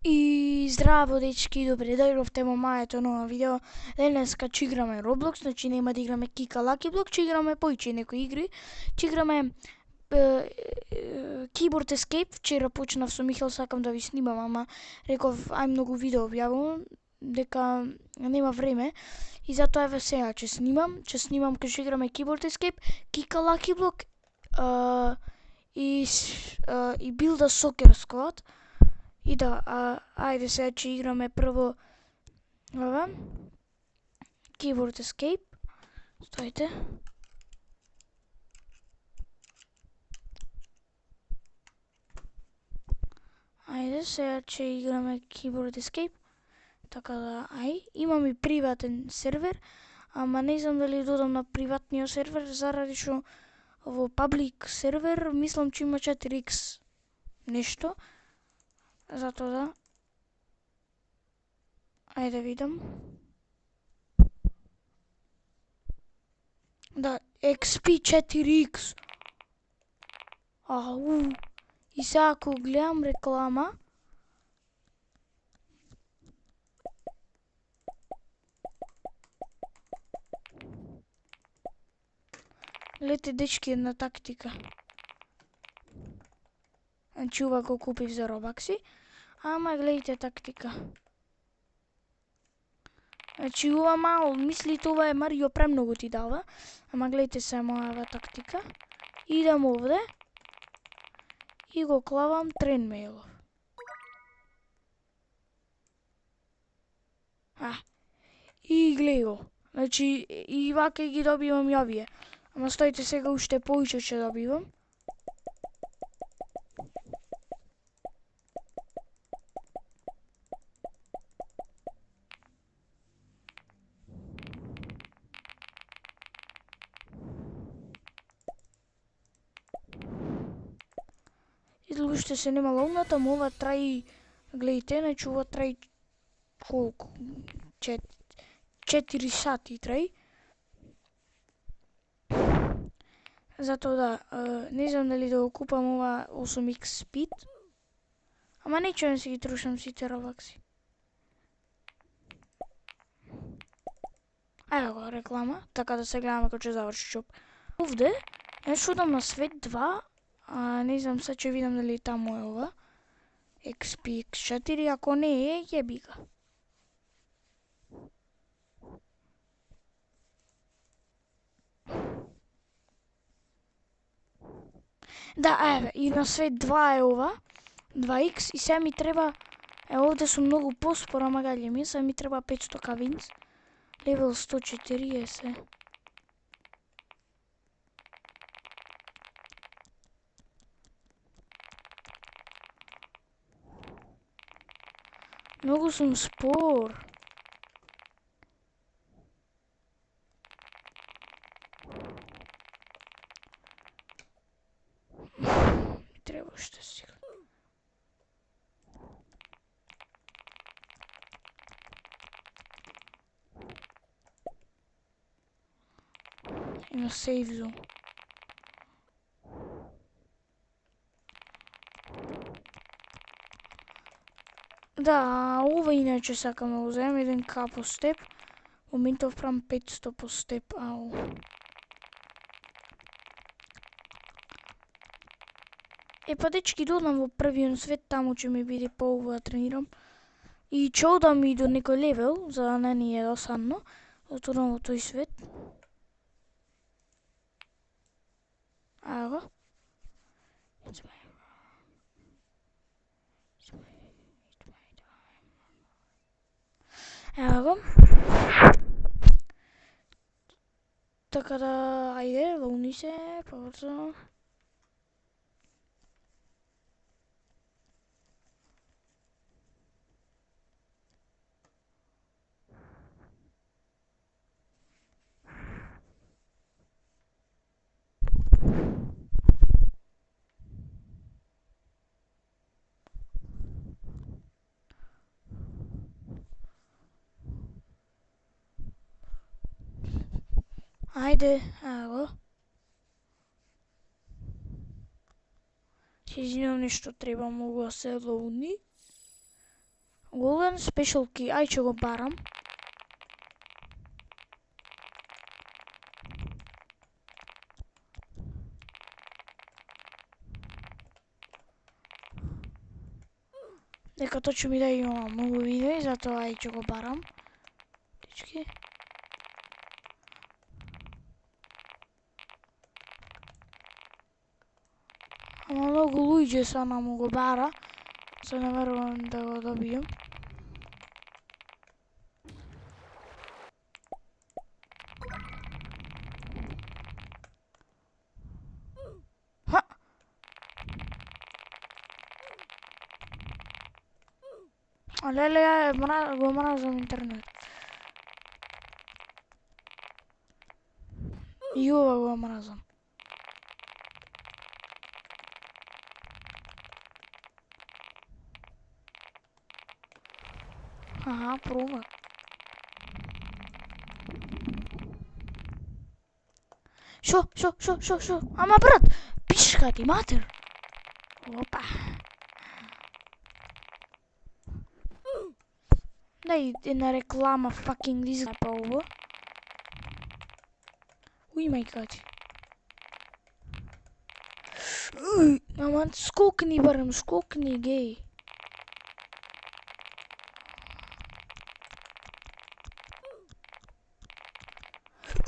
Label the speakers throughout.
Speaker 1: И здраво дечки, добре дојдовте во моето ново видео. Денеска ќе играме Roblox, значи нема да играме Kika Lucky Block, ќе играме поиќе некои игри. Ќе играме Keyboard Escape. Вчера почнав со Михел, сакам да ви снимам, ама реков ај многу видео објавувам, дека нема време. И затоа еве сега ќе снимам, кога ќе играме Keyboard Escape, Kika Lucky Block и Build a Soccer Squad. И да, ајде сега ќе играме прво ова Keyboard Escape. Стоите. Ајде сега ќе играме Keyboard Escape. Така да, имам и приватен сервер, ама не знам дали додам на приватниот сервер, заради што во паблик сервер мислам че има 4x нешто. Затоа да. Ајде видам. Да, XP 4x. И сега ако гледам реклама, гледате дечки, една тактика. Значи ова го купив за робакси, ама гледайте тактика. Значи ова мало, мислите ова е Марио, премногу ти дава, ама гледайте само ова тактика. Идам овде и го клавам Тренмејлов. И гледај го. Значи и вака ги добивам и овие. Ама стоите, сега уште поише ќе добивам. Изгледа уште се нема лоунат, ама ова траи, гледайте, значи ова траи колку? 4 сати траи. Затоа да, не знам дали да го купам ова 8x speed, ама неќе да си ги трошам сите робакси. Ево го реклама, така да се гледаме кога ќе заврши чоп. Овде, нешто дам на свет 2, не знам, сега ќе видам дали таму е ова. XP X4, ако не е, јеби га. Да, еве, и на свет 2 е ова, 2x, и сега ми треба, овде сум многу поспор, ама гаѓа ми, сега ми треба 500 кавинц, левел 140. Многу сум спор. Треба уште сега. Има сейф зон. Да, ова иначе сакам да го земам, 1k по степ. Моментов правам 500 по степ, Па дечки, додам во првиот свет, таму ќе ми биде поубаво да тренирам. И ќе одам и до некој левел, за да не ни е досадно, отидам во тој свет. Ево го. Ево го. Така да, ајде, лоуни се, побрзо. Ајде, ево. Се извинувам, нешто треба многу да се лоуни. Golden Special Key, ај ќе го барам. Дека тоа ќе ми да има многу видео и затоа ај ќе го барам. Дечки. Ама многу луѓе са на му го бара. Се не верувам да го добијам. Ха! Леле, ја го мразам интернет. И ова го мразам. Аха, проба. Шо? Ама брат, пишка ти матер. Опа. Дај една реклама fucking диза па ово. Уј мајкати. Ама скокни барем, скокни геј.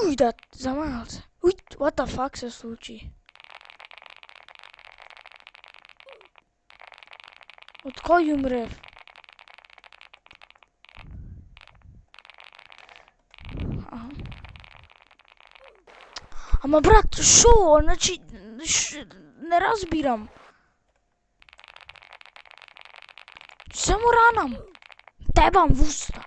Speaker 1: Уј да, за малце. Уј, what the fuck се случи? Од кој умрев? Ама брат, шо? Значи, не разбирам. Само ранам. Тебам в уста.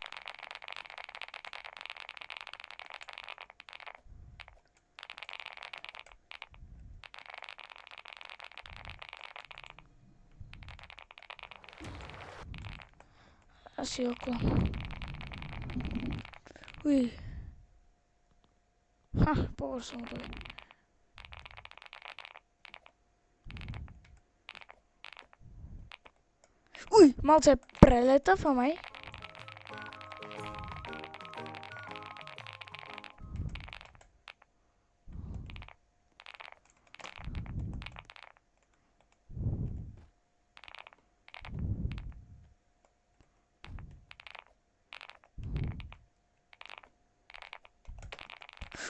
Speaker 1: Аз си оклам. Уј. Ха, побрзо му дојде. Уј, малце прелетав, ама и.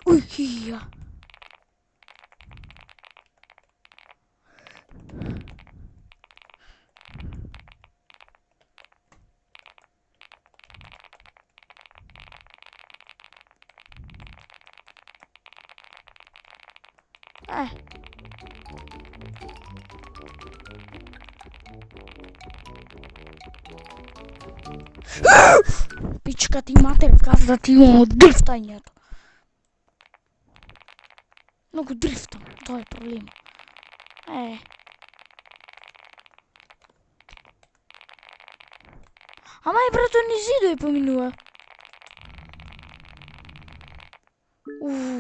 Speaker 1: Уј, хија. Пичка ти матер, каза ти имам дрифтањето. Многу дрифтам, тоа е проблем. Ама и брато ни зидој поминува.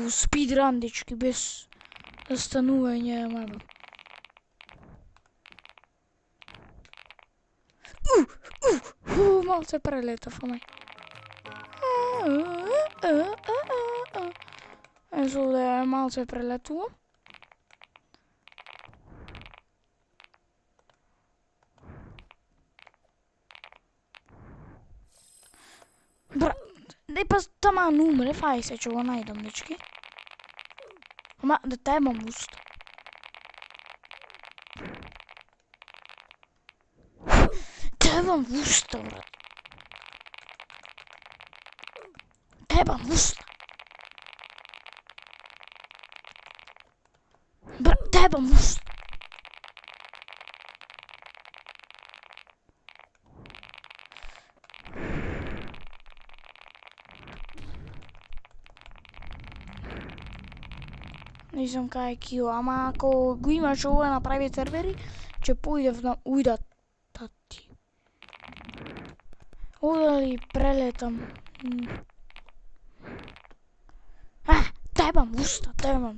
Speaker 1: Спидран, дечки, без застанување, мајба. Малце прелетав, ама. Езо да малце прелетувам. Брат, дај па таман умрев, ај се ќе го најдам, дечки. Ама да тебам уста. Тебам уста, брат. Тебам уста. Брат, тебам уста. Не знам кај е кио, ама ако го имаш ова на прави сервери, ќе поидев на ујда тати. Ода ли прелетам? Тебам уста, тебам.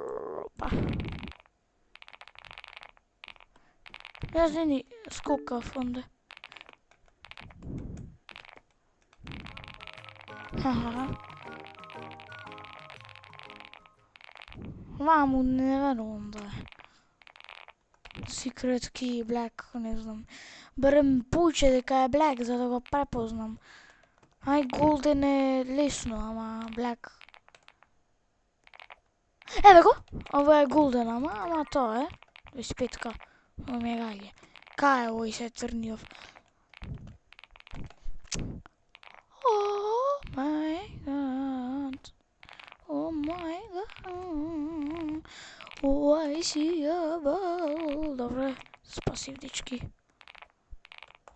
Speaker 1: Па. Јас не скокав онде. Ваму не верувам да е. Secret key, black, не знам. Барем поуче дека е black, за да го препознам. Ај, golden е лесно, ама black. Еве го! Ова е golden, ама тоа е. 25к. Ова ми е гаѓе. Кај е овој се црниов? Oh my god. Oh my god. Oh, I see a ball. Добре, спасив дички.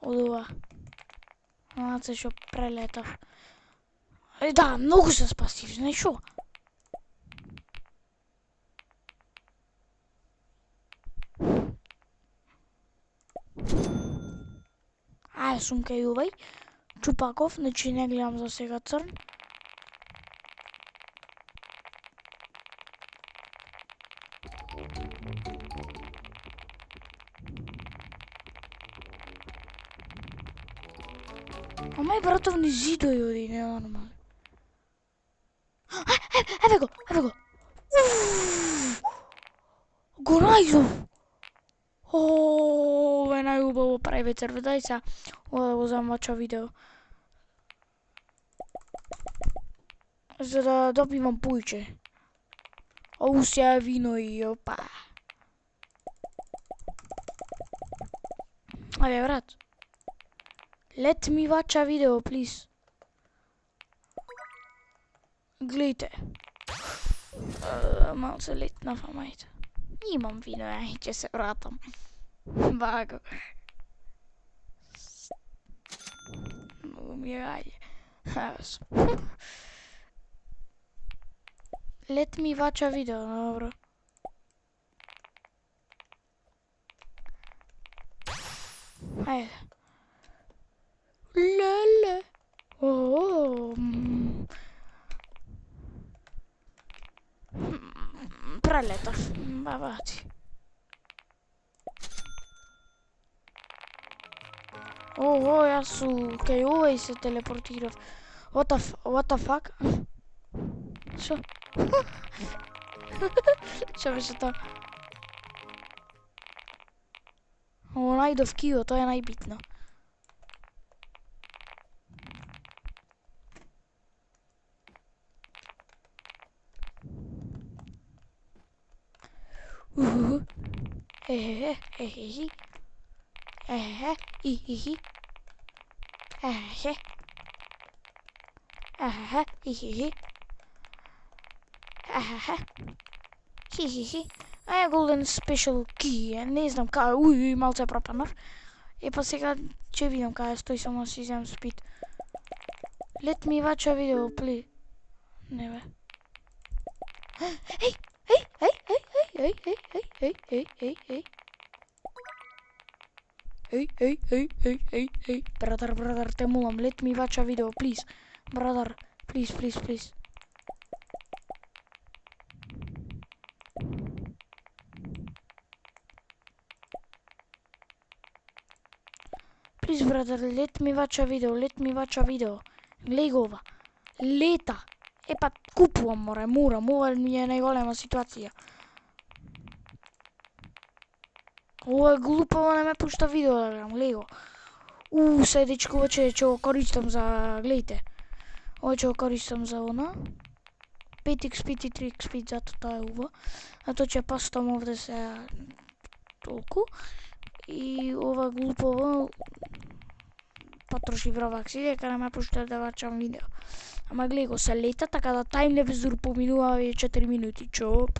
Speaker 1: Од ова. Се што прелетав. Да, многу се спасив, знаеш шо? Ај, сум кај овај. Чупаков, значи не гледам за сега црн. Ама и братовни зидови оди, не е нормално. Еве го! Го најдов! Ова е најубаво private сервер. Дај сега, ова да го замача видео. За да добивам поиќе. Оу сега вино и опа. Ајде брат. Let me watch a video, please. Гледайте. Малце летнав, мајте. Имам вино, ќе се вратам. Баго. Многу ми е гаѓе. Let me watch a video, добро. Ајде. Леле. Прелетав, бабати. Јас су кај овој се телепортирав. What the fuck? Шо? Шо беше тоа? Ово најдов кио, тоа е најбитно. Golden special key, не знам кај, малце пропаднав. Па сега ќе видам кај стои, само си земам спид. Let me watch a video, please. Не бе. Ей, бротher, те молам, let me watch a video, please. Brother, please. Please, brother, let me watch a video. Глеј го ова. Лета. Епа, купувам, морам, ова ми е најголема ситуација. Ова е глупаво, не ме пушта видео да гледам, глеј го. Се дечко, ова ќе го користам за, гледайте. Ова ќе го користам за она. 5xp и 3xp, зато тоа е ова. Зато ќе пастам овде се толку. И ова глупаво потроши вравакси, дека не ме пушта да вачам видео. Ама глеј го, се лета, така да таймлапс поминува 4 минути, чоп.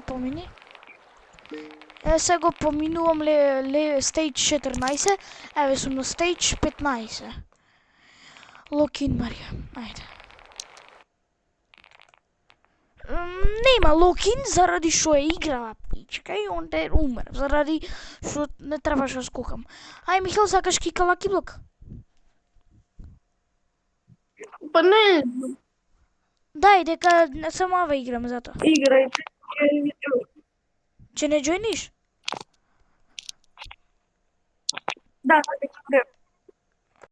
Speaker 1: Помини. Сега го поминувам stage 14, еве сум на stage 15. Локин Марија, ајде. Нема локин заради што е играла пичка и онда е умер, заради што не требаше да скокам. Ај Михел, сакаш кика Лаки Блок?
Speaker 2: Па не.
Speaker 1: Дај, дека само ова играм зато.
Speaker 2: Играј.
Speaker 1: Ќе не джоиниш?
Speaker 2: Да,